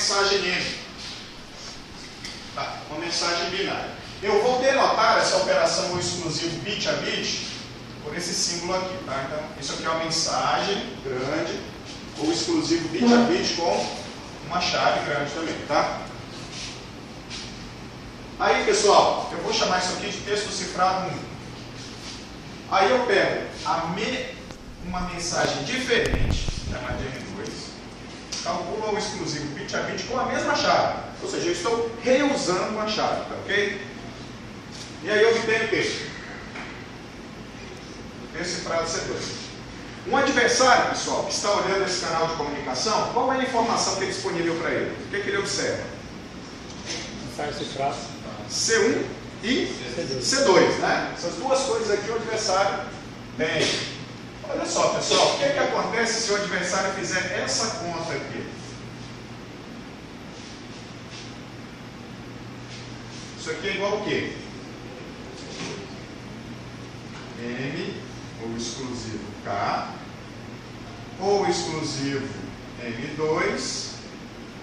mensagem M. Tá? Uma mensagem binária. Eu vou denotar essa operação exclusivo bit a bit por esse símbolo aqui. Tá? Então, isso aqui é uma mensagem grande, ou exclusivo bit a bit com uma chave grande também. Tá? Aí, pessoal, eu vou chamar isso aqui de texto cifrado 1. Aí eu pego uma mensagem diferente, chamada de M2, calculo o exclusivo bit a bit com a mesma chave. Ou seja, eu estou reusando uma chave, tá ok? E aí eu obtenho o quê? Texto cifrado C2. Um adversário, pessoal, que está olhando esse canal de comunicação, qual é a informação que é disponível para ele? O que é que ele observa? Mensagem cifrada. C1 e C2, né? Essas duas coisas aqui o adversário tem. Olha só, pessoal, o que é que acontece se o adversário fizer essa conta aqui? Isso aqui é igual ao quê? M, ou exclusivo K, ou exclusivo M2,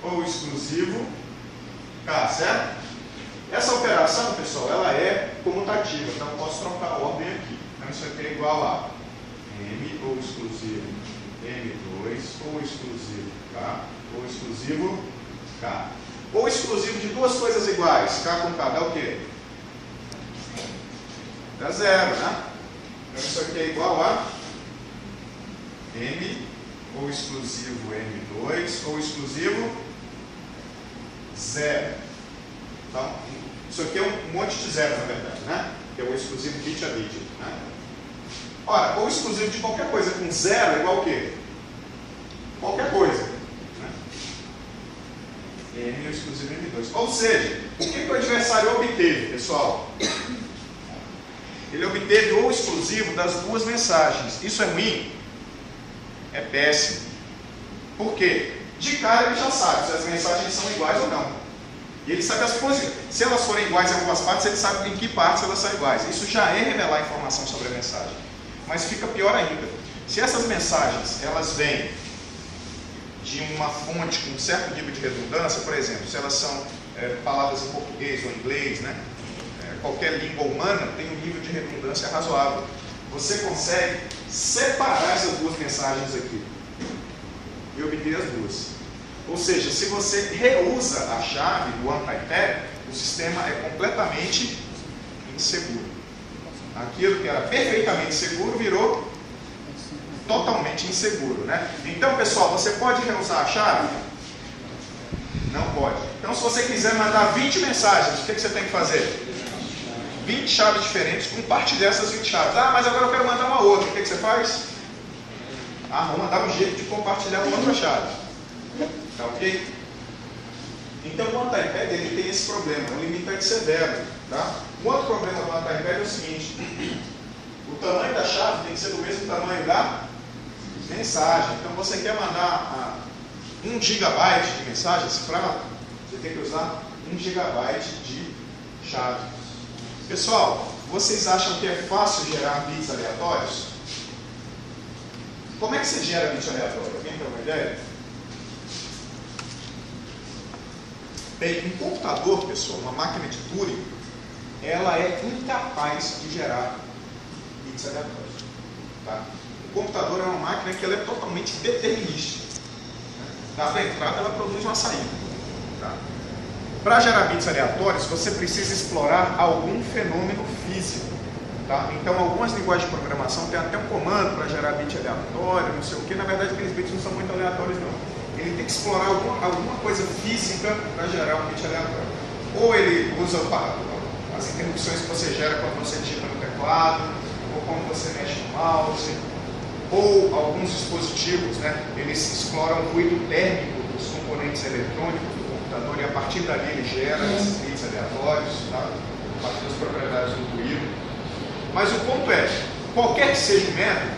ou exclusivo K, certo? Essa operação, pessoal, ela é comutativa, então eu posso trocar a ordem aqui. Então isso aqui é igual a M, ou exclusivo M2, ou exclusivo K, ou exclusivo K. Ou exclusivo de duas coisas iguais, K com K dá o quê? Dá zero, né? Então isso aqui é igual a M, ou exclusivo M2, ou exclusivo zero. Então, isso aqui é um monte de zero, na verdade, né? Que é o exclusivo bit a bit, né? Ora, o exclusivo de qualquer coisa com zero é igual a quê? Qualquer coisa. Né? M é o exclusivo M2. Ou seja, o que o adversário obteve, pessoal? Ele obteve o exclusivo das duas mensagens. Isso é ruim? É péssimo. Por quê? De cara ele já sabe se as mensagens são iguais ou não. E ele sabe as posições. Se elas forem iguais em algumas partes, ele sabe em que partes elas são iguais. Isso já é revelar informação sobre a mensagem. Mas fica pior ainda. Se essas mensagens elas vêm de uma fonte com um certo nível de redundância, por exemplo, se elas são palavras em português ou inglês, né? Qualquer língua humana tem um nível de redundância razoável. Você consegue separar essas duas mensagens aqui e obter as duas. Ou seja, se você reusa a chave do anti-pair, o sistema é completamente inseguro. Aquilo que era perfeitamente seguro virou totalmente inseguro, né? Então, pessoal, você pode reusar a chave? Não pode. Então, se você quiser mandar 20 mensagens, o que você tem que fazer? 20 chaves diferentes, compartilhar essas 20 chaves. Ah, mas agora eu quero mandar uma outra. O que você faz? Ah, vou mandar um jeito de compartilhar uma outra chave. Tá ok? Então o anti-pair ele tem esse problema, é um limitante severo. Tá? Um outro problema do anti-pair é o seguinte: o tamanho da chave tem que ser do mesmo tamanho da mensagem. Então você quer mandar 1 GB de mensagem cifrada, você tem que usar 1 GB de chave. Pessoal, vocês acham que é fácil gerar bits aleatórios? Como é que você gera bit aleatório? Alguém tem uma ideia? Bem, um computador, pessoal, uma máquina de Turing, ela é incapaz de gerar bits aleatórios. Tá? O computador é uma máquina que ela é totalmente determinística. Da entrada, ela produz uma saída. Tá? Para gerar bits aleatórios, você precisa explorar algum fenômeno físico. Tá? Então, algumas linguagens de programação têm até um comando para gerar bit aleatório, não sei o que. Na verdade, aqueles bits não são muito aleatórios, não. Ele tem que explorar alguma coisa física para gerar um bit aleatório. Ou ele usa as interrupções que você gera quando você digita no teclado, ou quando você mexe no mouse, ou alguns dispositivos, né, eles exploram o ruído térmico dos componentes eletrônicos do computador e a partir dali ele gera esses bits aleatórios, tá? A partir das propriedades do ruído. Mas o ponto é, qualquer que seja o método,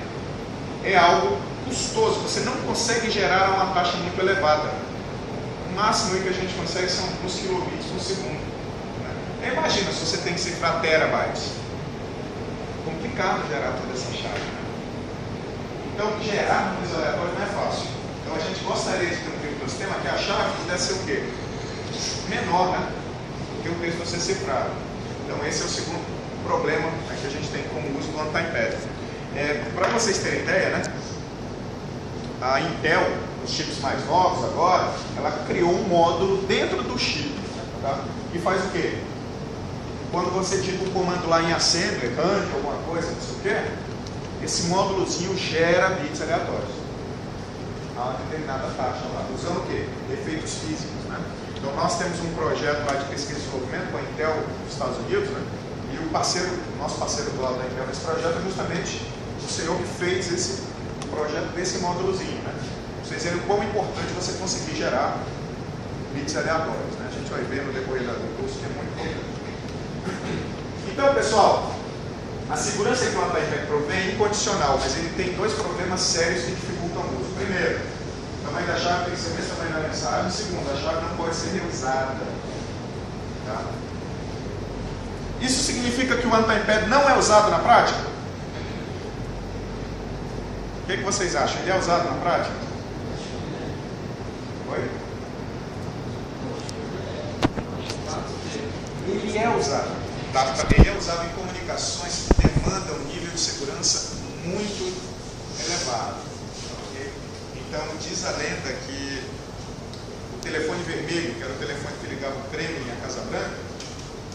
é algo custoso, você não consegue gerar a uma taxa muito elevada. O máximo que a gente consegue são alguns kilobits por segundo. Né? Imagina se você tem que cifrar terabytes. É complicado gerar toda essa chave. Né? Então, gerar números aleatórios não é fácil. Então, a gente gostaria de ter um sistema que a chave pudesse ser o quê? Menor, né? Do que o texto a ser cifrado. Então esse é o segundo problema, né, que a gente tem como uso do OneTimePad. Para vocês terem ideia, né? A Intel, os chips mais novos agora, ela criou um módulo dentro do chip, tá? Que faz o quê? Quando você digita um comando lá em assembly, range, alguma coisa, não sei o quê, esse módulozinho gera bits aleatórios a uma determinada taxa lá, usando o quê? Efeitos físicos, né? Então nós temos um projeto lá de pesquisa e desenvolvimento com a Intel dos Estados Unidos, né? E o nosso parceiro do lado da Intel nesse projeto é justamente o senhor que fez esse projeto desse módulozinho, né? Pra vocês verem o quão importante você conseguir gerar bits aleatórios, né? A gente vai ver no decorrer do curso que é muito importante. Então, pessoal, a segurança que o OneTimePad provém é incondicional, mas ele tem dois problemas sérios que dificultam o uso. Primeiro, o tamanho da chave tem que ser o mesmo tamanho da mensagem. Segundo, a chave não pode ser reusada. Tá? Isso significa que o OneTimePad não é usado na prática? O que vocês acham? Ele é usado na prática? Oi? Ele é usado. Ele é usado em comunicações que demandam um nível de segurança muito elevado. Okay? Então, diz a lenda que o telefone vermelho, que era o telefone que ligava o Kremlin à Casa Branca,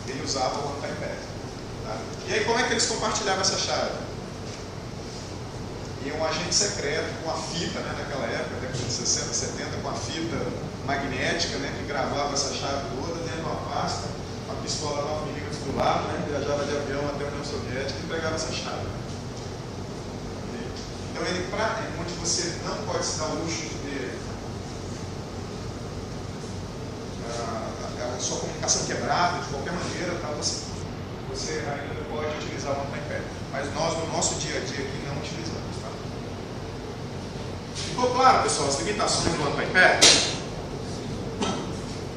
ele usava o OneTimePad. Tá? E aí, como é que eles compartilhavam essa chave? E um agente secreto com a fita, né, naquela época, década de 60, 70, com a fita magnética, né, que gravava essa chave toda dentro de uma pasta, uma pistola 9mm do lado, né, viajava de avião até a União Soviética e pegava essa chave. Então, ele, onde você não pode se dar o luxo de ter a sua comunicação quebrada de qualquer maneira, tá, você ainda pode utilizar o OneTimePad. Mas nós, no nosso dia a dia aqui, não utilizamos. Tá? Ficou claro, pessoal, as limitações do OneTimePad?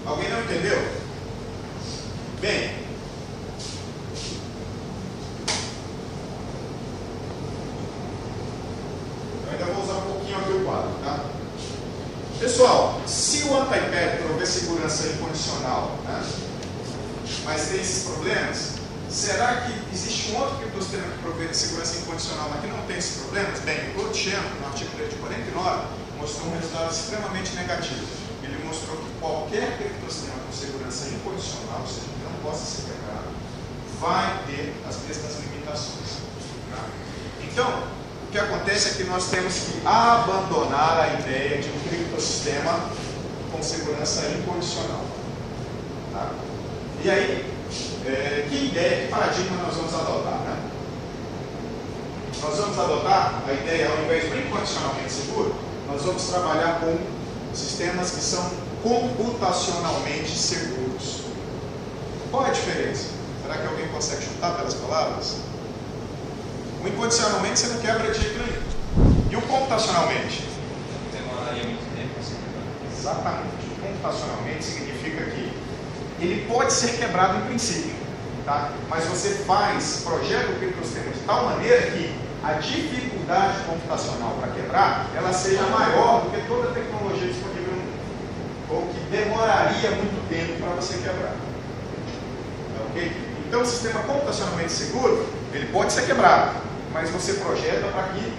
Alguém não entendeu? Bem, eu ainda vou usar um pouquinho aqui o quadro, tá? Pessoal, se o OneTimePad prover segurança incondicional, né, mas tem esses problemas, será que existe um outro criptosistema que provê segurança incondicional, mas que não tem esses problemas? Bem, o Claude Shannon, no artigo dele de 49, mostrou um resultado extremamente negativo. Ele mostrou que qualquer criptosistema com segurança incondicional, ou seja, que não possa ser quebrado, vai ter as mesmas limitações. Tá? Então, o que acontece é que nós temos que abandonar a ideia de um criptosistema com segurança incondicional. Tá? E aí, que ideia, que paradigma nós vamos adotar? Né? Nós vamos adotar a ideia, ao invés do incondicionalmente seguro, nós vamos trabalhar com sistemas que são computacionalmente seguros. Qual é a diferença? Será que alguém consegue chutar pelas palavras? O incondicionalmente você não quebra de jeito nenhum. E o computacionalmente? Demoraria muito tempo assim. Exatamente. O computacionalmente significa que ele pode ser quebrado em princípio, tá? Mas você projeta o criptosistema de tal maneira que a dificuldade computacional para quebrar, ela seja maior do que toda a tecnologia disponível no mundo, ou que demoraria muito tempo para você quebrar. Ok? Então, o sistema computacionalmente seguro, ele pode ser quebrado, mas você projeta para que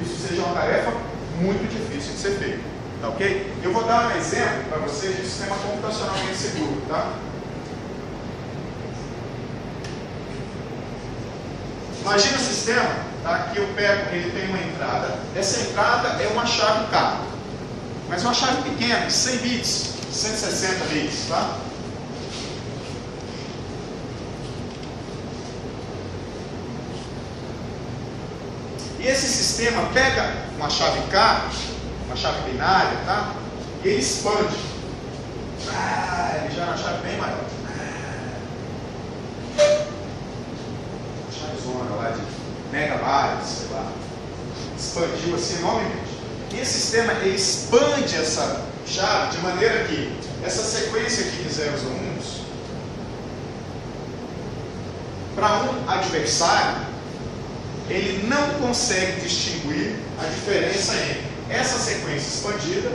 isso seja uma tarefa muito difícil de ser feita. Tá ok? Eu vou dar um exemplo para vocês de sistema computacionalmente seguro, tá? Imagina um sistema, tá, que eu pego, ele tem uma entrada. Essa entrada é uma chave K, mas uma chave pequena, 100 bits, 160 bits, tá? E esse sistema pega uma chave K, uma chave binária, tá? E ele expande. Ele já é uma chave bem maior. Chavezona lá de megabytes, sei lá. Expandiu assim enormemente. E esse sistema, ele expande essa chave de maneira que essa sequência aqui de zeros ou uns, para um adversário, ele não consegue distinguir a diferença entre essa sequência expandida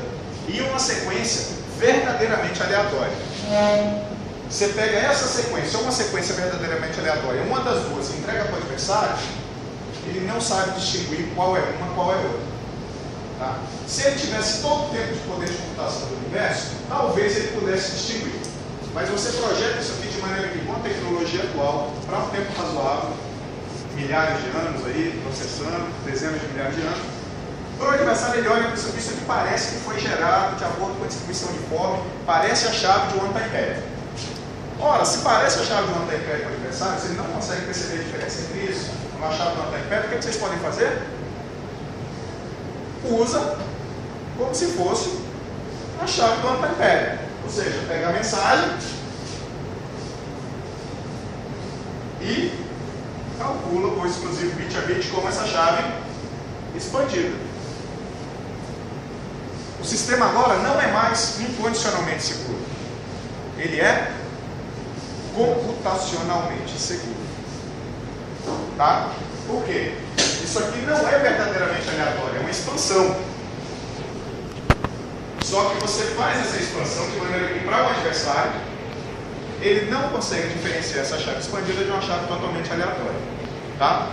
e uma sequência verdadeiramente aleatória. Você pega essa sequência, ou uma sequência verdadeiramente aleatória, uma das duas, e entrega para o adversário, ele não sabe distinguir qual é uma, qual é outra. Tá? Se ele tivesse todo o tempo de poder de computação do universo, talvez ele pudesse distinguir. Mas você projeta isso aqui de maneira que, com a tecnologia atual, para um tempo razoável, milhares de anos aí, processando, dezenas de milhares de anos, para o adversário ele olha para isso aqui parece que foi gerado de acordo com a distribuição de forma, parece a chave de um one-time pad. Ora, se parece a chave de um one-time pad para o adversário, vocês não conseguem perceber a diferença entre isso, uma chave de um one-time pad, o que vocês podem fazer? Usa como se fosse a chave do one-time pad. Ou seja, pega a mensagem e calcula o exclusivo bit a bit como essa chave expandida. O sistema agora não é mais incondicionalmente seguro. Ele é computacionalmente seguro. Tá? Por quê? Isso aqui não é verdadeiramente aleatório, é uma expansão. Só que você faz essa expansão de maneira que, para o adversário, ele não consegue diferenciar essa chave expandida de uma chave totalmente aleatória. Tá?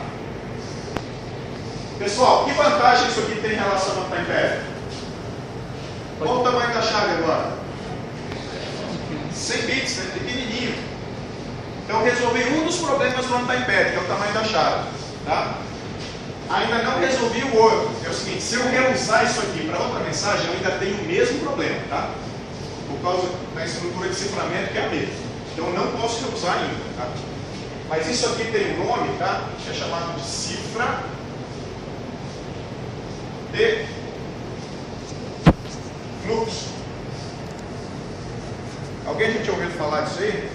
Pessoal, que vantagem isso aqui tem em relação ao time pad? Qual o tamanho da chave agora? 100 bits, né? Pequenininho. Então, eu resolvi um dos problemas do time pad, que é o tamanho da chave. Tá? Ainda não resolvi o outro. É o seguinte, se eu reusar isso aqui para outra mensagem, eu ainda tenho o mesmo problema, tá? Por causa da estrutura de ciframento que é a mesma. Então eu não posso reusar ainda, tá? Mas isso aqui tem um nome, tá? Que é chamado de cifra de fluxo. Alguém já tinha ouvido falar disso aí?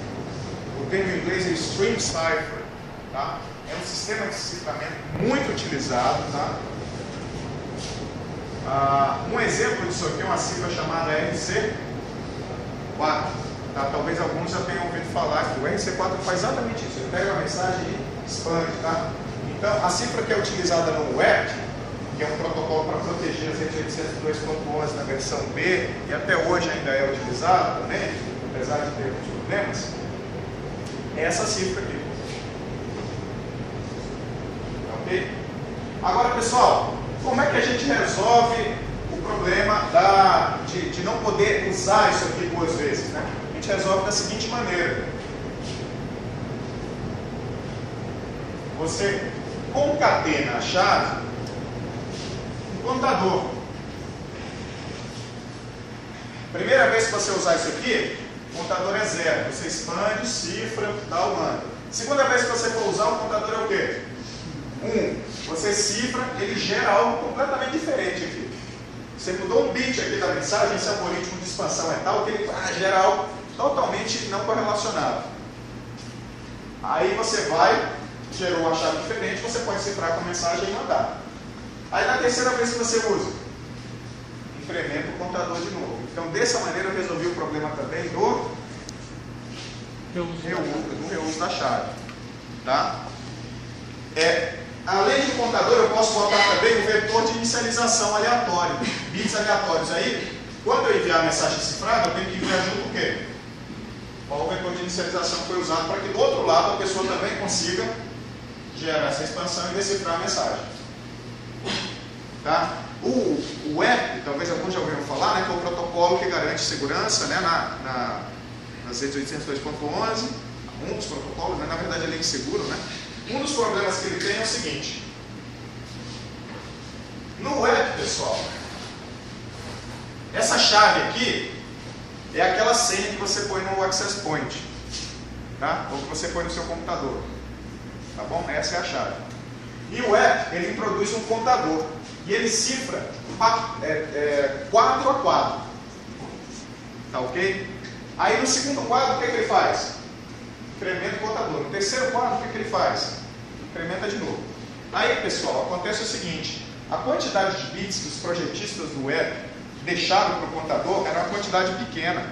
O termo em inglês é string cipher, tá? É um sistema de ciframento muito utilizado, tá? Um exemplo disso aqui é uma cifra chamada RC4, tá? Talvez alguns já tenham ouvido falar que o RC4 faz exatamente isso. Ele pega a mensagem e expande, tá? Então, a cifra que é utilizada no WEP, que é um protocolo para proteger as redes 802.11 na versão B, e até hoje ainda é utilizado também, apesar de ter alguns problemas, é essa cifra aqui. Ok? Agora, pessoal, como é que a gente resolve o problema de não poder usar isso aqui duas vezes, né? A gente resolve da seguinte maneira. Você concatena a chave no contador. Primeira vez que você usar isso aqui, o contador é 0. Você expande, cifra, tal, manda. Segunda vez que você for usar, o contador é o quê? 1. Você cifra, ele gera algo completamente diferente aqui. Você mudou um bit aqui da mensagem, esse algoritmo de expansão é tal que ele gera algo totalmente não correlacionado. Aí você vai, gerou uma chave diferente, você pode cifrar com a mensagem e mandar. Aí na terceira vez que você usa, incrementa o contador de novo. Então dessa maneira eu resolvi o problema também do reuso da chave. Tá? Além do contador, eu posso botar também um vetor de inicialização aleatório, bits aleatórios. Aí, quando eu enviar a mensagem cifrada, eu tenho que enviar junto o quê? Qual vetor de inicialização foi usado para que do outro lado a pessoa também consiga gerar essa expansão e decifrar a mensagem. Tá? O WEP, talvez alguns já ouviram falar, né, que é o protocolo que garante segurança, né, nas redes 802.11, um dos protocolos, né, na verdade ele é inseguro, né? Um dos problemas que ele tem é o seguinte: no WEP, pessoal, essa chave aqui é aquela senha que você põe no access point, tá? Ou que você põe no seu computador, tá bom? Essa é a chave. E o WEP, ele introduz um contador e ele cifra quadro a quadro, tá ok? Aí no segundo quadro, o que ele faz? Incrementa o contador. No terceiro quadro, o que ele faz? Incrementa de novo. Aí, pessoal, acontece o seguinte: a quantidade de bits dos projetistas do web deixaram para o contador era uma quantidade pequena.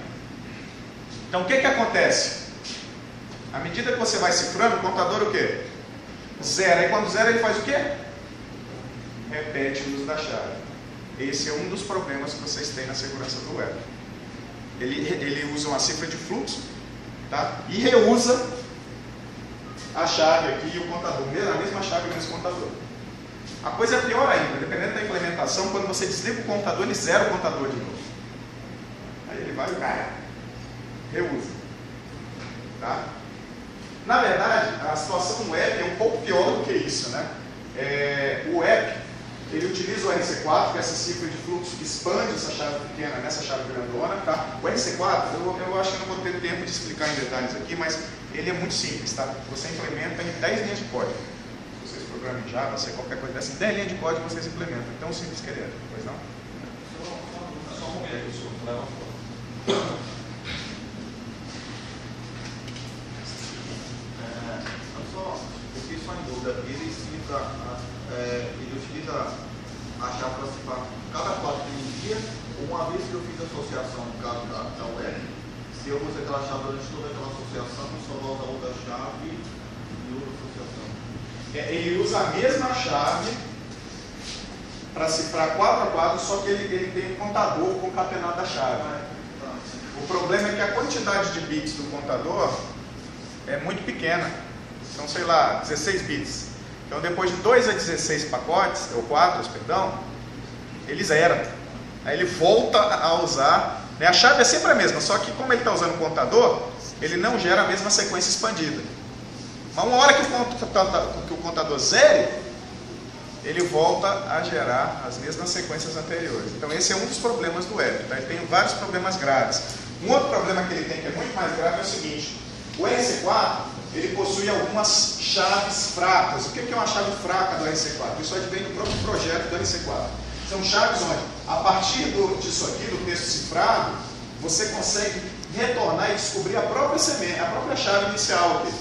Então, o que acontece? À medida que você vai cifrando, o contador o quê? Zero. Aí, quando zero, ele faz o quê? Repete o uso da chave. esse é um dos problemas que vocês têm na segurança do web. Ele usa uma cifra de fluxo, tá? E reusa a chave aqui e o contador, a mesma chave e o mesmo contador. A coisa é pior ainda, dependendo da implementação, quando você desliga o computador, ele zera o contador de novo. Aí ele vai e reusa. Tá? Na verdade, a situação no app é um pouco pior do que isso, né? O app, ele utiliza o RC4, que é essa cifra de fluxo que expande essa chave pequena nessa chave grandona, tá? O RC4, eu acho que eu não vou ter tempo de explicar em detalhes aqui, mas ele é muito simples, tá? Você implementa em 10 linhas de código. Se vocês programam em Java, se qualquer coisa dessa, em 10 linhas de código vocês implementam. Então, simples que ele é, pois não? Só um momento, desculpa, leva uma foto. Eu fiquei só em dúvida. Ele utiliza a chave para cifrar cada quadro que ele envia, ou uma vez que eu fiz a associação no caso da web, se eu usar aquela chave durante toda aquela associação, eu só vou usar outra chave e outra associação. Ele usa a mesma chave para cifrar quadro a quadro, só que ele tem um contador concatenado da chave. O problema é que a quantidade de bits do contador é muito pequena. São, sei lá, 16 bits. Então, depois de 2 a 16 pacotes, ou quadros, perdão, ele zera. Aí ele volta a usar, né? A chave é sempre a mesma, só que como ele está usando o contador, ele não gera a mesma sequência expandida. Mas uma hora que o contador zere, ele volta a gerar as mesmas sequências anteriores. Então, esse é um dos problemas do web, tá? Ele tem vários problemas graves. Um outro problema que ele tem, que é muito mais grave, é o seguinte: o RC4, ele possui algumas chaves fracas. O que é uma chave fraca do RC4? Isso advém do próprio projeto do RC4. São chaves onde, a partir disso aqui, do texto cifrado, você consegue retornar e descobrir a própria semente, a própria chave inicial aqui.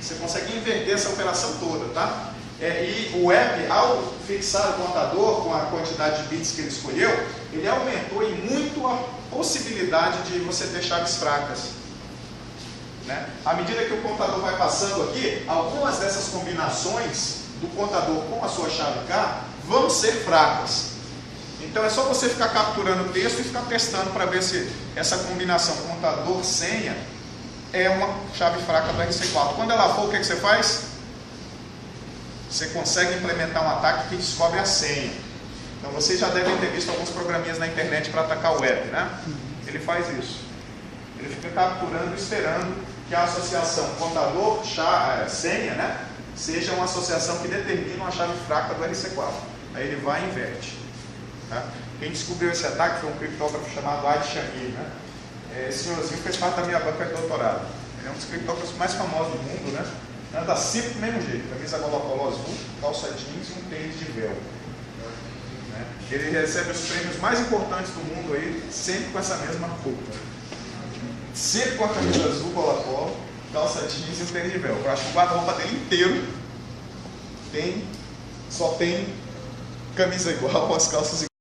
Você consegue inverter essa operação toda, tá? E o app, ao fixar o contador com a quantidade de bits que ele escolheu, ele aumentou em muito a possibilidade de você ter chaves fracas. Né? À medida que o contador vai passando aqui, algumas dessas combinações do contador com a sua chave K vão ser fracas. Então é só você ficar capturando o texto e ficar testando para ver se essa combinação contador-senha é uma chave fraca do RC4. Quando ela for, o que você faz? Você consegue implementar um ataque que descobre a senha. Então vocês já devem ter visto alguns programinhas na internet para atacar o web, né? Ele faz isso. Ele fica capturando e esperando que a associação contador-senha, né, seja uma associação que determine uma chave fraca do RC4. Aí ele vai e inverte. Tá? Quem descobriu esse ataque foi um criptógrafo chamado Adi Shamir, né? Esse senhorzinho fez parte da minha banca de doutorado. Ele é um dos criptógrafos mais famosos do mundo, né? Anda sempre do mesmo jeito, camisa gola-polo azul, calça jeans e um tênis de véu. Né? Ele recebe os prêmios mais importantes do mundo aí, sempre com essa mesma roupa. Sempre com a camisa azul, gola-polo, calça jeans e um tênis de véu. Eu acho que o guarda-roupa dele inteiro só tem camisa igual, as calças iguais.